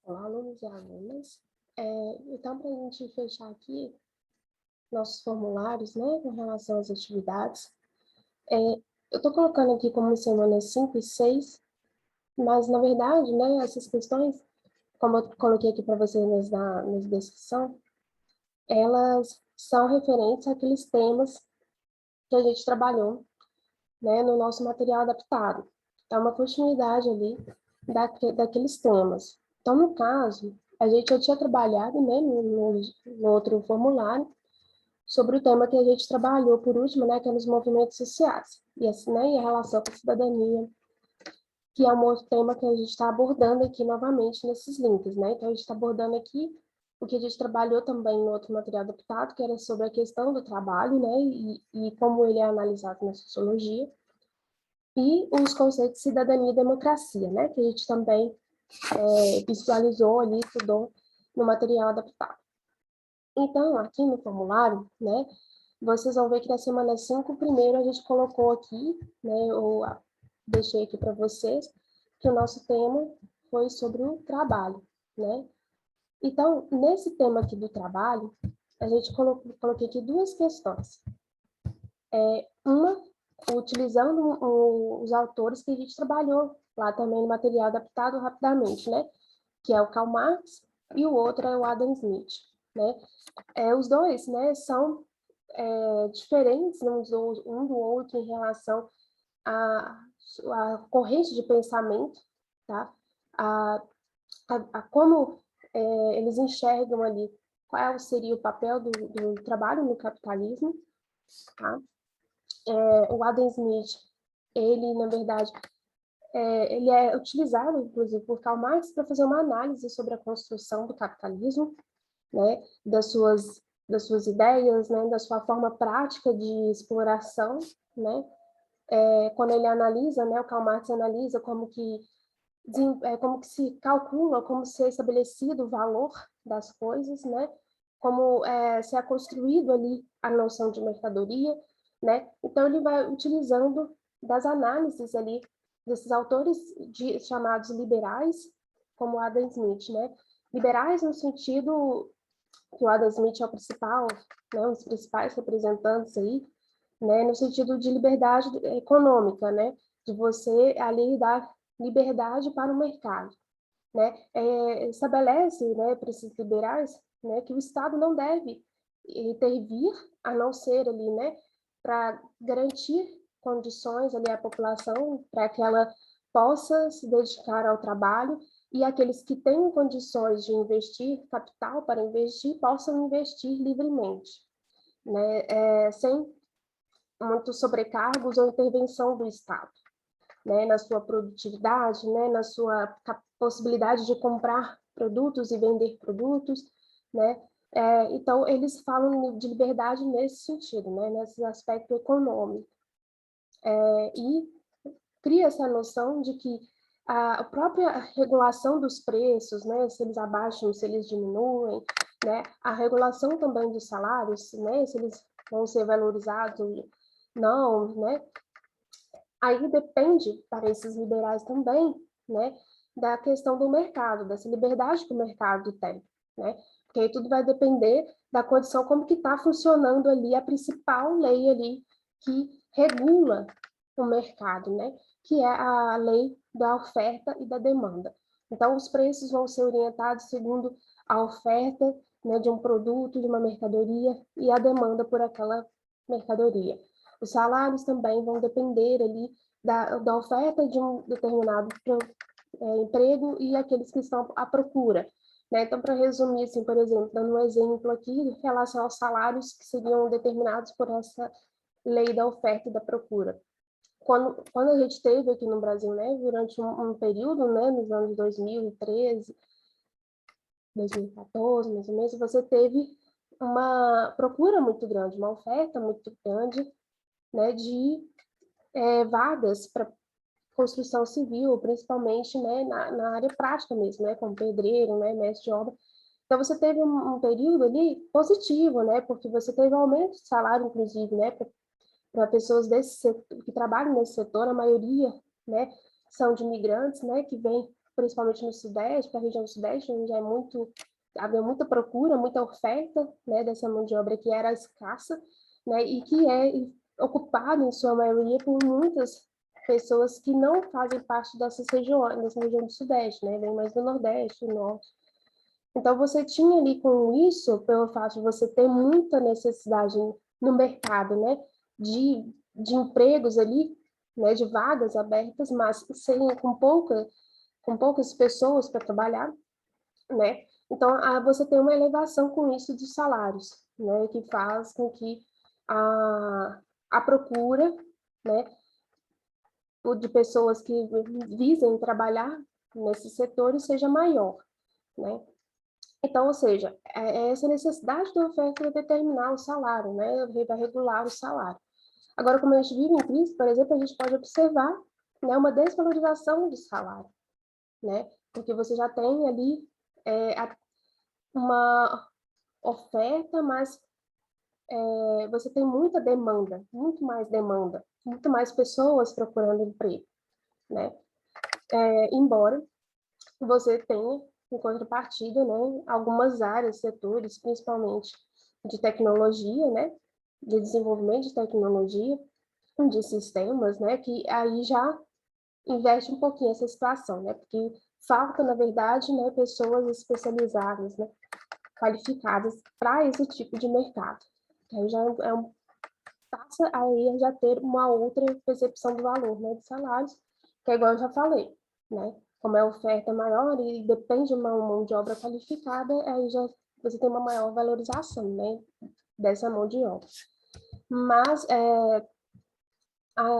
Olá, alunos e alunas. Então, para a gente fechar aqui nossos formulários, né, com relação às atividades, eu estou colocando aqui como semanas 5 e 6, mas, na verdade, né, essas questões, como eu coloquei aqui para vocês na descrição, elas são referentes àqueles temas que a gente trabalhou, né, no nosso material adaptado. É uma continuidade ali daqueles temas. Então, no caso, a gente já tinha trabalhado, né, no outro formulário, sobre o tema que a gente trabalhou por último, né, que é os movimentos sociais, e, assim, né, e a relação com a cidadania, que é um outro tema que a gente está abordando aqui novamente nesses links, né? Então, a gente está abordando aqui o que a gente trabalhou também no outro material adaptado, que era sobre a questão do trabalho, né, e como ele é analisado na sociologia, e os conceitos de cidadania e democracia, né, que a gente também visualizou ali, estudou no material adaptado. Então, aqui no formulário, né, vocês vão ver que na semana 5, primeiro a gente colocou aqui, né, eu deixei aqui para vocês, que o nosso tema foi sobre o trabalho, né? Então, nesse tema aqui do trabalho, a gente coloquei aqui duas questões. Uma, utilizando os autores que a gente trabalhou lá também no material adaptado rapidamente, né? Que é o Karl Marx e o outro é o Adam Smith, né? Os dois, né, são diferentes um do outro em relação à corrente de pensamento, tá? A como eles enxergam ali qual seria o papel do trabalho no capitalismo, tá? O Adam Smith, ele, na verdade, ele é utilizado, inclusive, por Karl Marx para fazer uma análise sobre a construção do capitalismo, né, das suas ideias, né, da sua forma prática de exploração, né, quando ele analisa, né, o Karl Marx analisa como que se calcula, como se é estabelecido o valor das coisas, né, como se é construído ali a noção de mercadoria, né, então ele vai utilizando das análises ali desses autores chamados liberais, como Adam Smith, né, liberais no sentido que o Adam Smith é o principal, né, um dos principais representantes aí, né, no sentido de liberdade econômica, né, de você ali dar liberdade para o mercado, né, estabelece, né, para esses liberais, né, que o Estado não deve intervir, a não ser ali, né, para garantir condições ali à população para que ela possa se dedicar ao trabalho e aqueles que têm condições de investir capital para investir possam investir livremente, né, sem muitos sobrecargos ou intervenção do Estado, né, na sua produtividade, né, na sua possibilidade de comprar produtos e vender produtos, né, então eles falam de liberdade nesse sentido, né, nesse aspecto econômico, e cria essa noção de que a própria regulação dos preços, né, se eles abaixam, se eles diminuem, né, a regulação também dos salários, né, se eles vão ser valorizados ou não, né, aí depende, para esses liberais também, né, da questão do mercado, dessa liberdade que o mercado tem, né, porque aí tudo vai depender da condição, como que está funcionando ali a principal lei ali que regula o mercado, né, que é a lei da oferta e da demanda. Então, os preços vão ser orientados segundo a oferta, né, de um produto, de uma mercadoria, e a demanda por aquela mercadoria. Os salários também vão depender ali da oferta de um determinado emprego e aqueles que estão à procura, né? Então, para resumir, assim, por exemplo, dando um exemplo aqui em relação aos salários que seriam determinados por essa lei da oferta e da procura. Quando a gente teve aqui no Brasil, né, durante um período, né, nos anos 2013, 2014, mais ou menos, você teve uma procura muito grande, uma oferta muito grande, né, de vagas para construção civil, principalmente, né, na área prática mesmo, né, como pedreiro, né, mestre de obra. Então, você teve um período ali positivo, né, porque você teve aumento de salário, inclusive, né, para pessoas desse setor, que trabalham nesse setor, a maioria, né, são de imigrantes, né, que vêm principalmente no Sudeste, para a região do Sudeste, onde havia muita procura, muita oferta, né, dessa mão de obra que era escassa, né, e que é ocupada, em sua maioria, por muitas pessoas que não fazem parte dessa região do Sudeste, né, vem mais do Nordeste, do Norte. Então, você tinha ali com isso, pelo fato de você ter muita necessidade no mercado, né, de empregos ali, né, de vagas abertas, mas com poucas pessoas para trabalhar, né? Então, você tem uma elevação com isso dos salários, né, que faz com que a procura, né, de pessoas que visem trabalhar nesses setores seja maior, né? Então, ou seja, é essa necessidade da oferta vai determinar o salário, né? Vai regular o salário. Agora, como a gente vive em crise, por exemplo, a gente pode observar, né, uma desvalorização do salário, né? Porque você já tem ali uma oferta, mas você tem muita demanda, muito mais pessoas procurando emprego, né? Embora você tenha, em contrapartida, né, algumas áreas, setores, principalmente de tecnologia, né, de desenvolvimento de tecnologia, de sistemas, né, que aí já inverte um pouquinho essa situação, né, porque falta, na verdade, né, pessoas especializadas, né, qualificadas para esse tipo de mercado. Aí já passa aí a já ter uma outra percepção do valor, né, de salários, que é igual eu já falei, né, como é a oferta maior e depende de uma mão de obra qualificada, aí já você tem uma maior valorização, né, dessa mão de obra. Mas,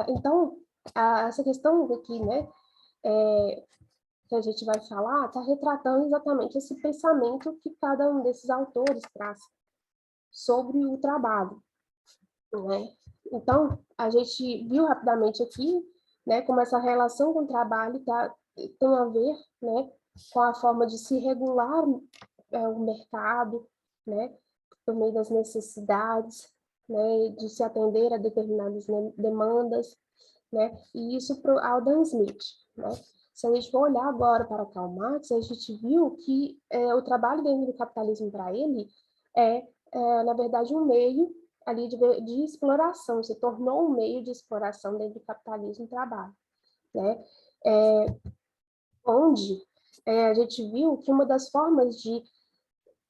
então, essa questão aqui, né, que a gente vai falar, está retratando exatamente esse pensamento que cada um desses autores traz sobre o trabalho, né? Então, a gente viu rapidamente aqui, né, como essa relação com o trabalho tem a ver, né, com a forma de se regular o mercado, né, por meio das necessidades, né, de se atender a determinadas demandas, né, e isso para o Adam Smith, né. Se a gente for olhar agora para Karl Marx, a gente viu que o trabalho dentro do capitalismo para ele na verdade, um meio ali de exploração, se tornou um meio de exploração dentro do capitalismo e trabalho, né? Onde a gente viu que uma das formas de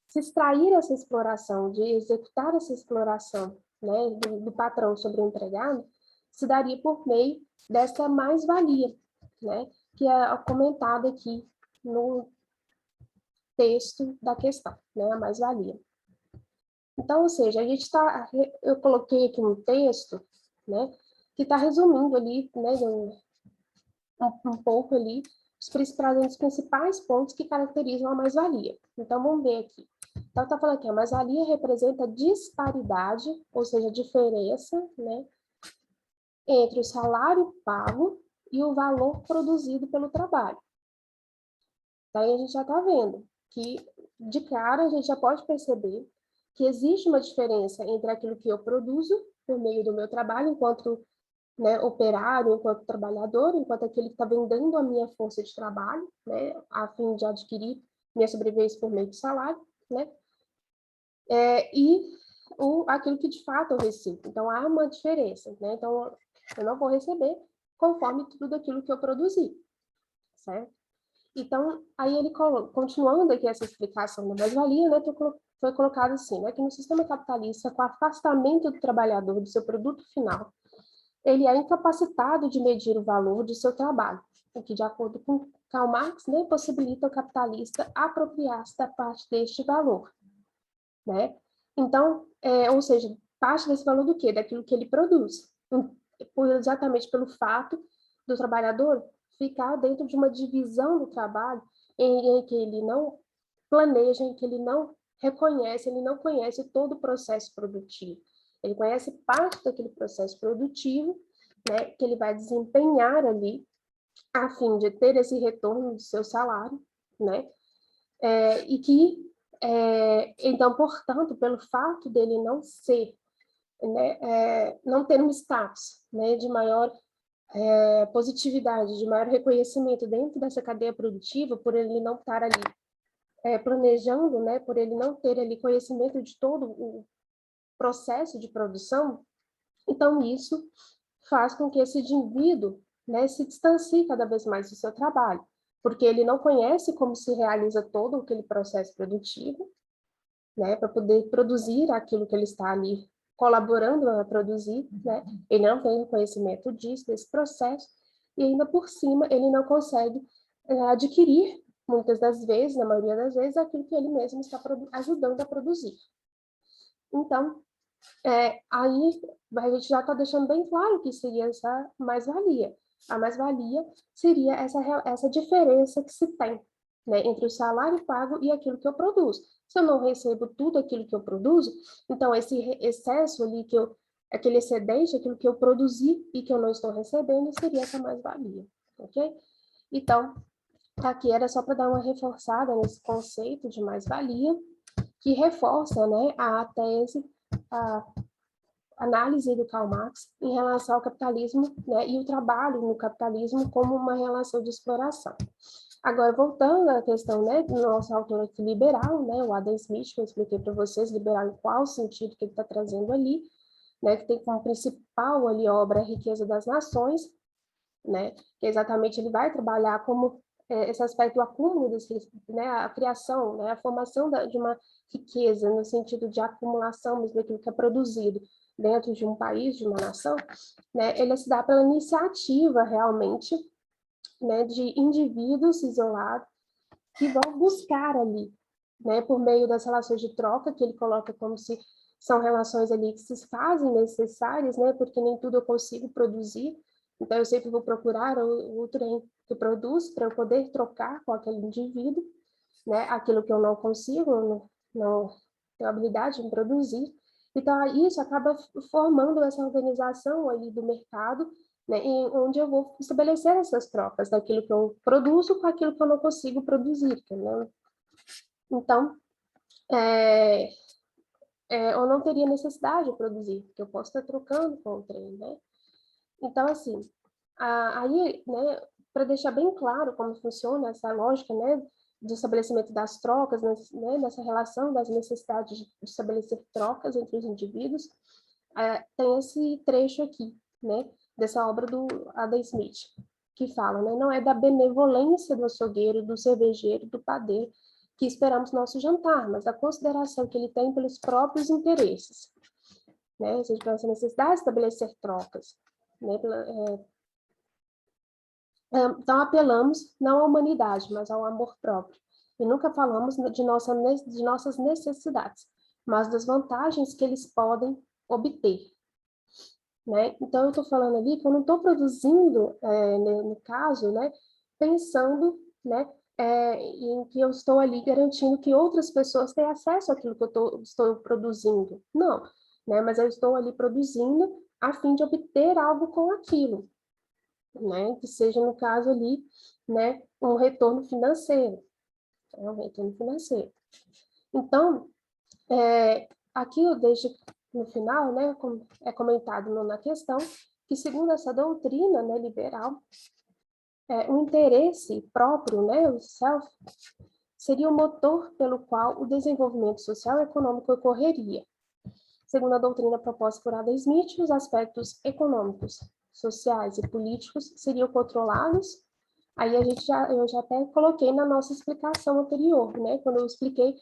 se extrair essa exploração, de executar essa exploração, né, do patrão sobre o empregado, se daria por meio dessa mais-valia, né, que é comentada aqui no texto da questão, né, a mais-valia. Então, ou seja, eu coloquei aqui um texto, né, que está resumindo ali, né, um pouco ali, os principais pontos que caracterizam a mais-valia. Então, vamos ver aqui. Então, está falando que a mais-valia representa disparidade, ou seja, diferença, né, entre o salário pago e o valor produzido pelo trabalho. Daí a gente já está vendo que, de cara, a gente já pode perceber que existe uma diferença entre aquilo que eu produzo por meio do meu trabalho, enquanto, né, operário, enquanto trabalhador, enquanto aquele que está vendendo a minha força de trabalho, né, a fim de adquirir minha sobrevivência por meio de salário, né, e aquilo que de fato eu recebo. Então, há uma diferença, né? Então, eu não vou receber conforme tudo aquilo que eu produzi, certo? Então, aí ele continuando aqui essa explicação da mais-valia, né, foi colocado assim, né, que no sistema capitalista, com o afastamento do trabalhador do seu produto final, ele é incapacitado de medir o valor de seu trabalho, o que, de acordo com Karl Marx, né, possibilita ao capitalista apropriar-se da parte deste valor, né? Então, ou seja, parte desse valor do quê? Daquilo que ele produz, exatamente pelo fato do trabalhador ficar dentro de uma divisão do trabalho em que ele não planeja, em que ele não reconhece, ele não conhece todo o processo produtivo. Ele conhece parte daquele processo produtivo, né, que ele vai desempenhar ali a fim de ter esse retorno do seu salário, né, e que, então, portanto, pelo fato dele não ser, né, não ter um status, né, de maior positividade, de maior reconhecimento dentro dessa cadeia produtiva, por ele não estar ali planejando, né, por ele não ter ali conhecimento de todo o processo de produção, então isso faz com que esse indivíduo, né, se distancie cada vez mais do seu trabalho, porque ele não conhece como se realiza todo aquele processo produtivo, né, para poder produzir aquilo que ele está ali colaborando a produzir, né, ele não tem conhecimento disso, desse processo, e ainda por cima ele não consegue adquirir, muitas das vezes, na maioria das vezes, aquilo que ele mesmo está ajudando a produzir. Então, aí a gente já está deixando bem claro que seria essa mais-valia. A mais-valia seria essa diferença que se tem, né, entre o salário pago e aquilo que eu produzo. Se eu não recebo tudo aquilo que eu produzo, então esse excesso ali, aquele excedente, aquilo que eu produzi e que eu não estou recebendo, seria essa mais-valia, ok? Então, aqui era só para dar uma reforçada nesse conceito de mais-valia, que reforça, né, a tese, a análise do Karl Marx em relação ao capitalismo, né, e o trabalho no capitalismo como uma relação de exploração. Agora, voltando à questão, né, do nosso autor aqui liberal, né, o Adam Smith, que eu expliquei para vocês, liberal em qual sentido que ele está trazendo ali, né, que tem como principal ali obra a riqueza das nações, né, que exatamente ele vai trabalhar como esse aspecto do acúmulo, né, a criação, né, a formação de uma riqueza no sentido de acumulação mesmo daquilo que é produzido dentro de um país, de uma nação, né, ele se dá pela iniciativa realmente, né, de indivíduos isolados que vão buscar ali, né, por meio das relações de troca, que ele coloca como se são relações ali que se fazem necessárias, né, porque nem tudo eu consigo produzir, então eu sempre vou procurar outro que produz para eu poder trocar com aquele indivíduo, né, aquilo que eu não consigo, não tenho habilidade em produzir. Então, isso acaba formando essa organização ali do mercado, né, onde eu vou estabelecer essas trocas daquilo que eu produzo com aquilo que eu não consigo produzir, entendeu? Então, eu não teria necessidade de produzir, porque eu posso estar trocando com o trem, né? Então, assim, aí, né, para deixar bem claro como funciona essa lógica, né, do estabelecimento das trocas, né, nessa relação das necessidades de estabelecer trocas entre os indivíduos, tem esse trecho aqui, né, dessa obra do Adam Smith, que fala, né, não é da benevolência do açougueiro, do cervejeiro, do padeiro, que esperamos nosso jantar, mas da consideração que ele tem pelos próprios interesses. Né? Se a gente pensa essa necessidade de estabelecer trocas, né, então, apelamos não à humanidade, mas ao amor próprio. E nunca falamos de nossas necessidades, mas das vantagens que eles podem obter. Né? Então, eu estou falando ali que eu não estou produzindo, no caso, né, pensando, né, em que eu estou ali garantindo que outras pessoas têm acesso àquilo que eu estou produzindo. Não, né, mas eu estou ali produzindo a fim de obter algo com aquilo, né, que seja, no caso ali, né, um retorno financeiro. Um retorno financeiro. Então, aqui eu deixo no final, né, como é comentado na questão, que segundo essa doutrina, né, liberal, o interesse próprio, né, o self, seria o motor pelo qual o desenvolvimento social e econômico ocorreria. Segundo a doutrina proposta por Adam Smith, os aspectos econômicos, sociais e políticos seriam controlados. Aí eu já até coloquei na nossa explicação anterior, né, quando eu expliquei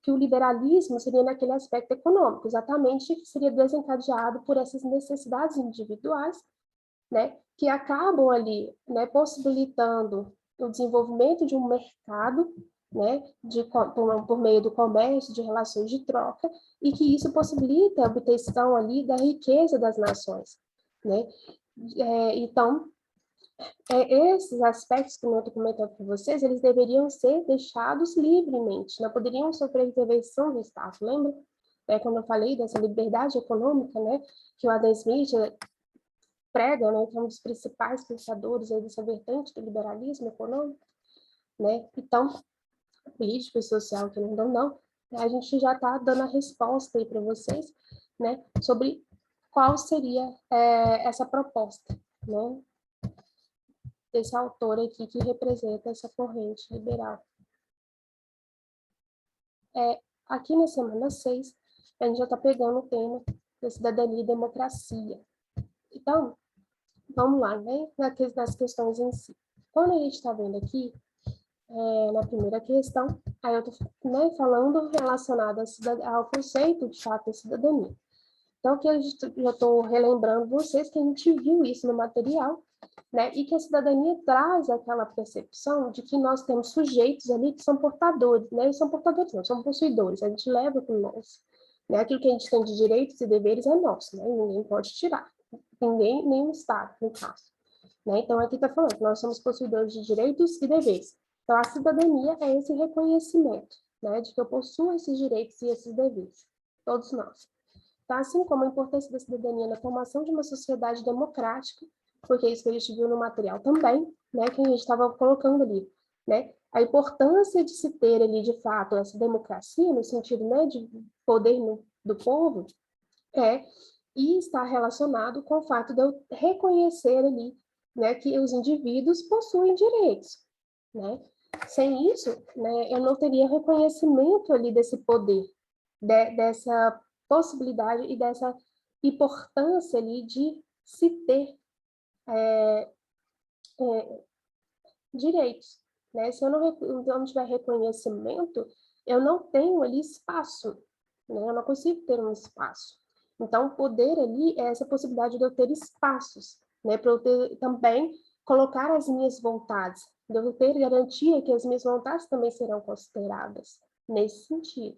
que o liberalismo seria naquele aspecto econômico, exatamente, que seria desencadeado por essas necessidades individuais, né, que acabam ali, né, possibilitando o desenvolvimento de um mercado, né, por meio do comércio, de relações de troca, e que isso possibilita a obtenção ali da riqueza das nações, né? Então, esses aspectos que eu estou comentando para vocês, eles deveriam ser deixados livremente, não poderiam sofrer intervenção do Estado, lembra? Quando eu falei dessa liberdade econômica, né, que o Adam Smith prega, né, que é um dos principais pensadores aí dessa vertente do liberalismo econômico, né, então, político e social, que não, a gente já está dando a resposta aí para vocês, né, sobre qual seria essa proposta, né, desse autor aqui que representa essa corrente liberal. Aqui na semana 6, a gente já está pegando o tema da cidadania e democracia. Então, vamos lá, né, nas questões em si. Quando a gente está vendo aqui, na primeira questão, aí eu estou, né, falando relacionado ao conceito de fato de cidadania. Então, aqui eu já estou relembrando vocês que a gente viu isso no material, né, e que a cidadania traz aquela percepção de que nós temos sujeitos ali que são portadores, né, eles são portadores não, são possuidores, a gente leva com nós, né, aquilo que a gente tem de direitos e deveres é nosso, né, ninguém pode tirar, ninguém, nem o Estado, no caso, né, então aqui está falando que nós somos possuidores de direitos e deveres, então a cidadania é esse reconhecimento, né, de que eu possuo esses direitos e esses deveres, todos nós. Tá? Assim como a importância da cidadania na formação de uma sociedade democrática, porque é isso que a gente viu no material também, né, que a gente estava colocando ali, né, a importância de se ter ali, de fato, essa democracia, no sentido, né, de poder do povo, e está relacionado com o fato de eu reconhecer ali, né, que os indivíduos possuem direitos, né, sem isso, né, eu não teria reconhecimento ali desse poder, dessa possibilidade e dessa importância ali de se ter direitos, né? Se eu não tiver reconhecimento, eu não tenho ali espaço, né? Eu não consigo ter um espaço. Então, o poder ali é essa possibilidade de eu ter espaços, né? Para eu ter, também colocar as minhas vontades, de eu ter garantia que as minhas vontades também serão consideradas nesse sentido,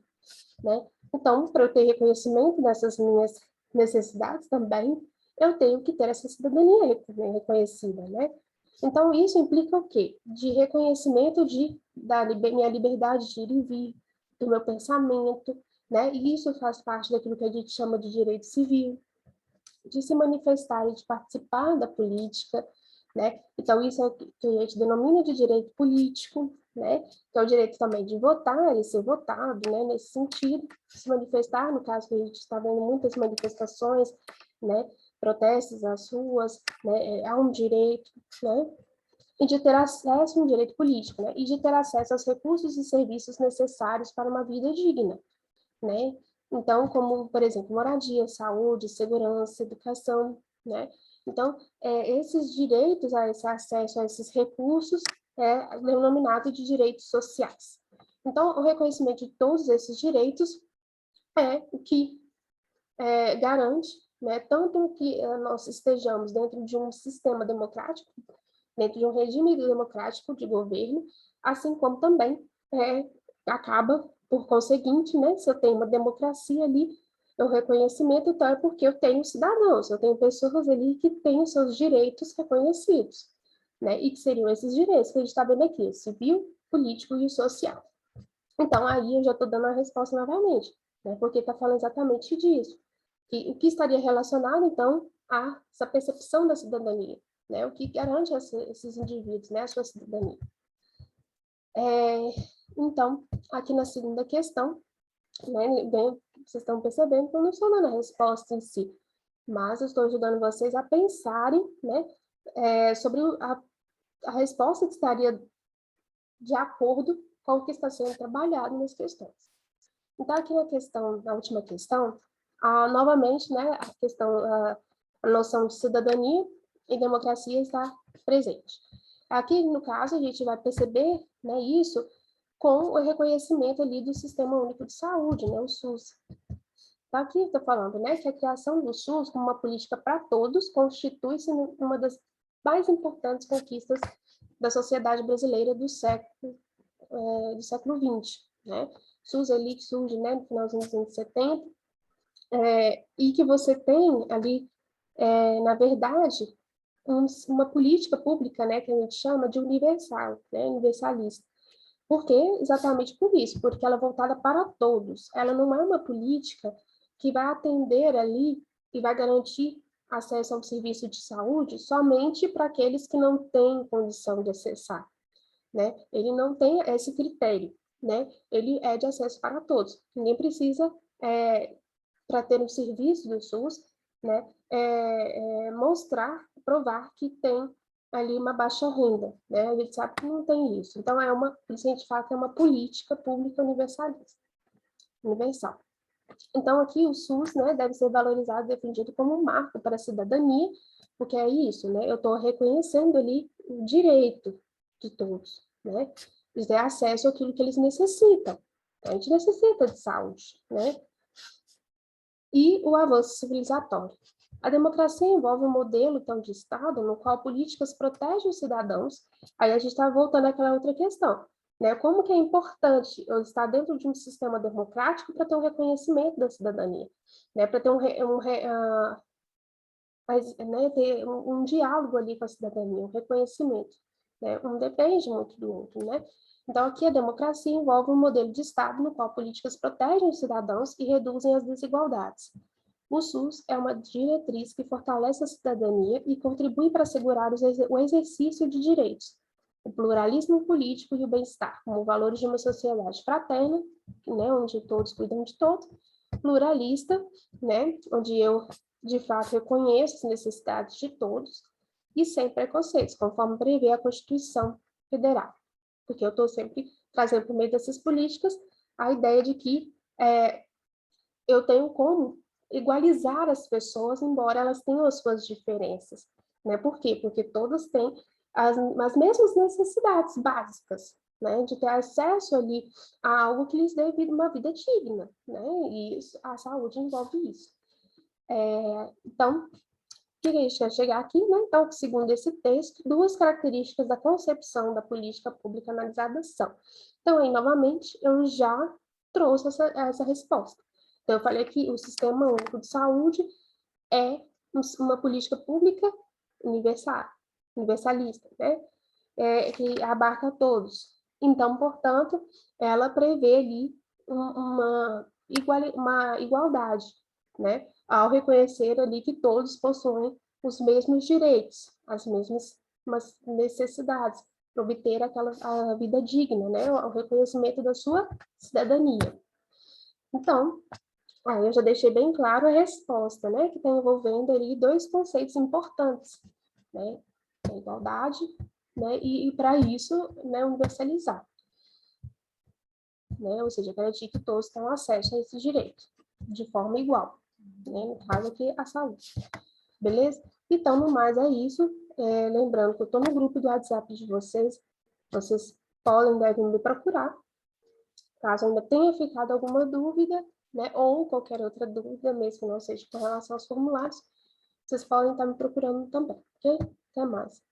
né? Então, para eu ter reconhecimento dessas minhas necessidades também, eu tenho que ter essa cidadania reconhecida, né? Então, isso implica o quê? De reconhecimento da minha liberdade de ir e vir, do meu pensamento, né? E isso faz parte daquilo que a gente chama de direito civil, de se manifestar e de participar da política, né? Então, isso é o que a gente denomina de direito político, né? Que é o direito também de votar e ser votado, né? Nesse sentido, se manifestar, no caso que a gente está vendo muitas manifestações, né? Protestos às ruas, né? Há um direito, né? E de ter acesso, um direito político, né? E de ter acesso aos recursos e serviços necessários para uma vida digna, né? Então, como, por exemplo, moradia, saúde, segurança, educação, né? Então, esses direitos a esse acesso a esses recursos é denominado de direitos sociais. Então, o reconhecimento de todos esses direitos é o que garante, né, tanto que nós estejamos dentro de um sistema democrático, dentro de um regime democrático de governo, assim como também acaba, por conseguinte, né, se eu tenho uma democracia ali, o reconhecimento, então é porque eu tenho cidadãos, eu tenho pessoas ali que têm os seus direitos reconhecidos, né, e que seriam esses direitos que a gente está vendo aqui, o civil, político e o social. Então, aí eu já estou dando a resposta novamente, né, porque está falando exatamente disso, que o que estaria relacionado, então, a essa percepção da cidadania, né, o que garante esses indivíduos, né, a sua cidadania. Então, aqui na segunda questão, né, bem, vocês estão percebendo que eu não estou dando a resposta em si, mas eu estou ajudando vocês a pensarem, né, sobre a resposta que estaria de acordo com o que está sendo trabalhado nas questões. Então, aqui na última questão, novamente, né, a noção de cidadania e democracia está presente. Aqui, no caso, a gente vai perceber, né, isso com o reconhecimento ali do Sistema Único de Saúde, né, o SUS. Então, aqui eu estou falando, né, que a criação do SUS como uma política para todos constitui-se uma das mais importantes conquistas da sociedade brasileira do século XX, né? SUS ali que surge, né, no finalzinho dos anos 70, e que você tem ali, na verdade, uma política pública, né, que a gente chama de universal, né, universalista. Por quê? Exatamente por isso, porque ela é voltada para todos. Ela não é uma política que vai atender ali e vai garantir acesso a um serviço de saúde somente para aqueles que não têm condição de acessar, né? Ele não tem esse critério, né? Ele é de acesso para todos. Ninguém precisa, para ter um serviço do SUS, né, mostrar, provar que tem ali uma baixa renda, né? A gente sabe que não tem isso. Então, por isso a gente fala que é uma política pública universalista, universal. Então, aqui o SUS, né, deve ser valorizado e defendido como um marco para a cidadania, porque é isso, né? Eu estou reconhecendo ali o direito de todos, né? De ter acesso àquilo que eles necessitam. A gente necessita de saúde, né? E o avanço civilizatório. A democracia envolve um modelo, então, de Estado no qual políticas protegem os cidadãos. Aí a gente está voltando àquela outra questão, né? Como que é importante eu estar dentro de um sistema democrático para ter um reconhecimento da cidadania, né? Para ter né, ter um diálogo ali com a cidadania, um reconhecimento, né? Um depende muito do outro, né? Então, aqui a democracia envolve um modelo de Estado no qual políticas protegem os cidadãos e reduzem as desigualdades. O SUS é uma diretriz que fortalece a cidadania e contribui para assegurar o exercício de direitos, o pluralismo político e o bem-estar, como valores de uma sociedade fraterna, né, onde todos cuidam de todos, pluralista, né, onde eu, de fato, reconheço as necessidades de todos, e sem preconceitos, conforme prevê a Constituição Federal. Porque eu estou sempre trazendo, por meio dessas políticas, a ideia de que eu tenho como igualizar as pessoas, embora elas tenham as suas diferenças, né? Por quê? Porque todas têm as mesmas necessidades básicas, né? De ter acesso ali a algo que lhes dê uma vida digna, né? E isso, a saúde envolve isso. Então, que a gente quer chegar aqui, né? Então, segundo esse texto, duas características da concepção da política pública analisada são. Então, aí, novamente, eu já trouxe essa resposta. Então, eu falei que o Sistema Único de Saúde é uma política pública universalista, né? Que abarca todos. Então, portanto, ela prevê ali uma igualdade, né? Ao reconhecer ali que todos possuem os mesmos direitos, as mesmas necessidades, para obter a vida digna, né? O reconhecimento da sua cidadania. Então, aí eu já deixei bem claro a resposta, né? Que está envolvendo ali dois conceitos importantes, né? A igualdade, né? E para isso, né, universalizar, né? Ou seja, garantir que todos tenham acesso a esse direito de forma igual, né? No caso aqui, a saúde. Beleza? Então, no mais, é isso. Lembrando que eu estou no grupo do WhatsApp de vocês. Vocês devem me procurar. Caso ainda tenha ficado alguma dúvida, né? Ou qualquer outra dúvida, mesmo que não seja com relação aos formulários, vocês podem estar me procurando também, ok? Até mais.